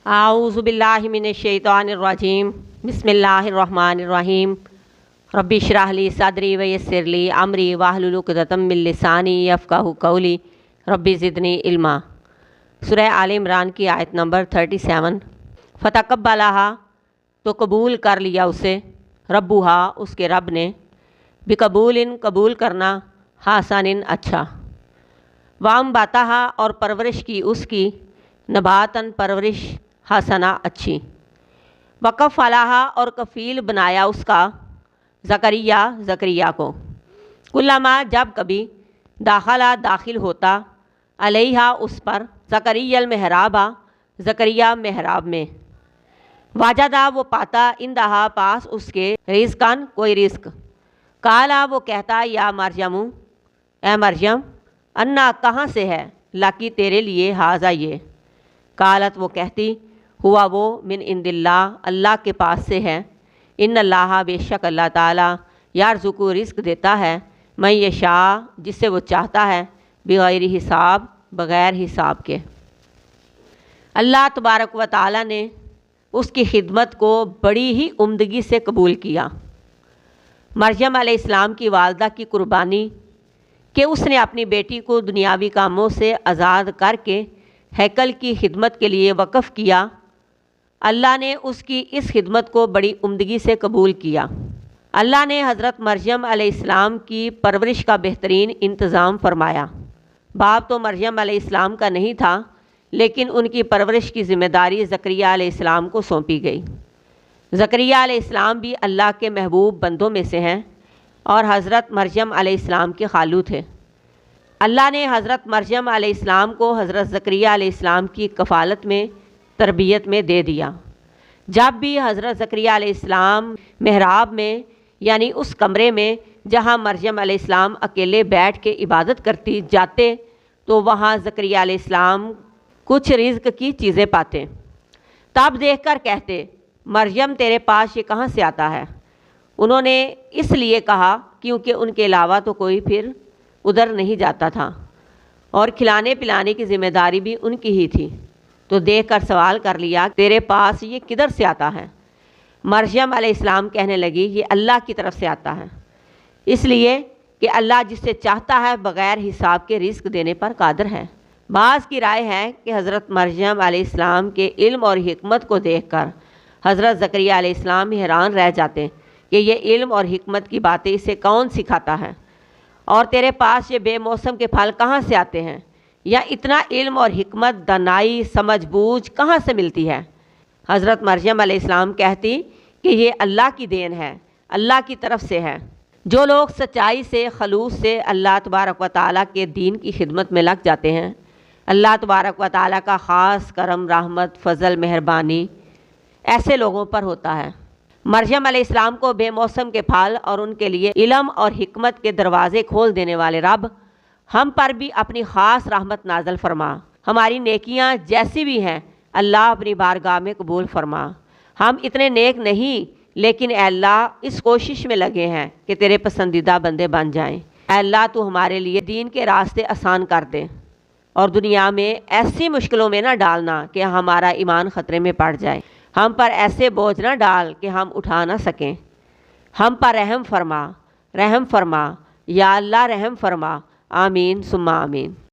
اعوذ باللہ من الشیطان الرجیم بسم اللہ الرحمن الرحیم رب اشرح لی صدری ویسر لی امری واحلل عقدۃ من لسانی یفقہوا قولی رب زدنی علما۔ سورہ آل عمران کی آیت نمبر 37۔ فتقبلہا تو قبول کر لیا اسے، ربہا اس کے رب نے، بقبول قبول کرنا، حسن اچھا، وانبتہا اور پرورش کی اس کی، نباتاً پرورش، حسنا اچھی، وکفلہا اور کفیل بنایا اس کا، زکریا کو، کلما جب کبھی، داخل ہوتا، علیہا اس پر، زکریا المحرابہ زکریا محراب میں، واجدہ وہ پاتا، اندہا پاس اس کے، رزقاً کوئی رزق، قالا وہ کہتا، یا مریم اے مریم، انا کہاں سے ہے، لاکی تیرے لیے، ہاذا یہ، قالت وہ کہتی، ہوا وہ، من عند اللہ اللہ کے پاس سے ہے، ان اللہ بے شک اللہ تعالیٰ، یرزقو رزق دیتا ہے، من یشاء جس سے وہ چاہتا ہے، بغیر حساب بغیر حساب کے۔ اللہ تبارک و تعالیٰ نے اس کی خدمت کو بڑی ہی عمدگی سے قبول کیا۔ مریم علیہ السلام کی والدہ کی قربانی کہ اس نے اپنی بیٹی کو دنیاوی کاموں سے آزاد کر کے ہیکل کی خدمت کے لیے وقف کیا، اللہ نے اس کی اس خدمت کو بڑی عمدگی سے قبول کیا۔ اللہ نے حضرت مریم علیہ السلام کی پرورش کا بہترین انتظام فرمایا۔ باپ تو مریم علیہ السلام کا نہیں تھا، لیکن ان کی پرورش کی ذمہ داری زکریا علیہ السلام کو سونپی گئی۔ زکریا علیہ السلام بھی اللہ کے محبوب بندوں میں سے ہیں اور حضرت مریم علیہ السلام کے خالو تھے۔ اللہ نے حضرت مریم علیہ السلام کو حضرت زکریا علیہ السلام کی کفالت میں، تربیت میں دے دیا۔ جب بھی حضرت زکریا علیہ السلام محراب میں، یعنی اس کمرے میں جہاں مریم علیہ السلام اکیلے بیٹھ کے عبادت کرتی جاتے، تو وہاں زکریا علیہ السلام کچھ رزق کی چیزیں پاتے، تب دیکھ کر کہتے، مریم تیرے پاس یہ کہاں سے آتا ہے؟ انہوں نے اس لیے کہا کیونکہ ان کے علاوہ تو کوئی پھر ادھر نہیں جاتا تھا، اور کھلانے پلانے کی ذمہ داری بھی ان کی ہی تھی، تو دیکھ کر سوال کر لیا، تیرے پاس یہ کدھر سے آتا ہے؟ مریم علیہ السلام کہنے لگی، یہ اللہ کی طرف سے آتا ہے، اس لیے کہ اللہ جس سے چاہتا ہے بغیر حساب کے رزق دینے پر قادر ہے۔ بعض کی رائے ہے کہ حضرت مریم علیہ السلام کے علم اور حکمت کو دیکھ کر حضرت زکریا علیہ السلام حیران رہ جاتے کہ یہ علم اور حکمت کی باتیں اسے کون سکھاتا ہے، اور تیرے پاس یہ بے موسم کے پھل کہاں سے آتے ہیں، یا اتنا علم اور حکمت، دانائی، سمجھ بوجھ کہاں سے ملتی ہے؟ حضرت مریم علیہ السلام کہتی کہ یہ اللہ کی دین ہے، اللہ کی طرف سے ہے۔ جو لوگ سچائی سے، خلوص سے اللہ تبارک و تعالیٰ کے دین کی خدمت میں لگ جاتے ہیں، اللہ تبارک و تعالیٰ کا خاص کرم، رحمت، فضل، مہربانی ایسے لوگوں پر ہوتا ہے۔ مریم علیہ السلام کو بے موسم کے پھل اور ان کے لیے علم اور حکمت کے دروازے کھول دینے والے رب ہم پر بھی اپنی خاص رحمت نازل فرما، ہماری نیکیاں جیسی بھی ہیں اللہ اپنی بارگاہ میں قبول فرما۔ ہم اتنے نیک نہیں، لیکن اے اللہ اس کوشش میں لگے ہیں کہ تیرے پسندیدہ بندے بن جائیں۔ اے اللہ تو ہمارے لیے دین کے راستے آسان کر دے، اور دنیا میں ایسی مشکلوں میں نہ ڈالنا کہ ہمارا ایمان خطرے میں پڑ جائے، ہم پر ایسے بوجھ نہ ڈال کہ ہم اٹھا نہ سکیں۔ ہم پر رحم فرما، رحم فرما، یا اللہ رحم فرما، آمین ثم آمین۔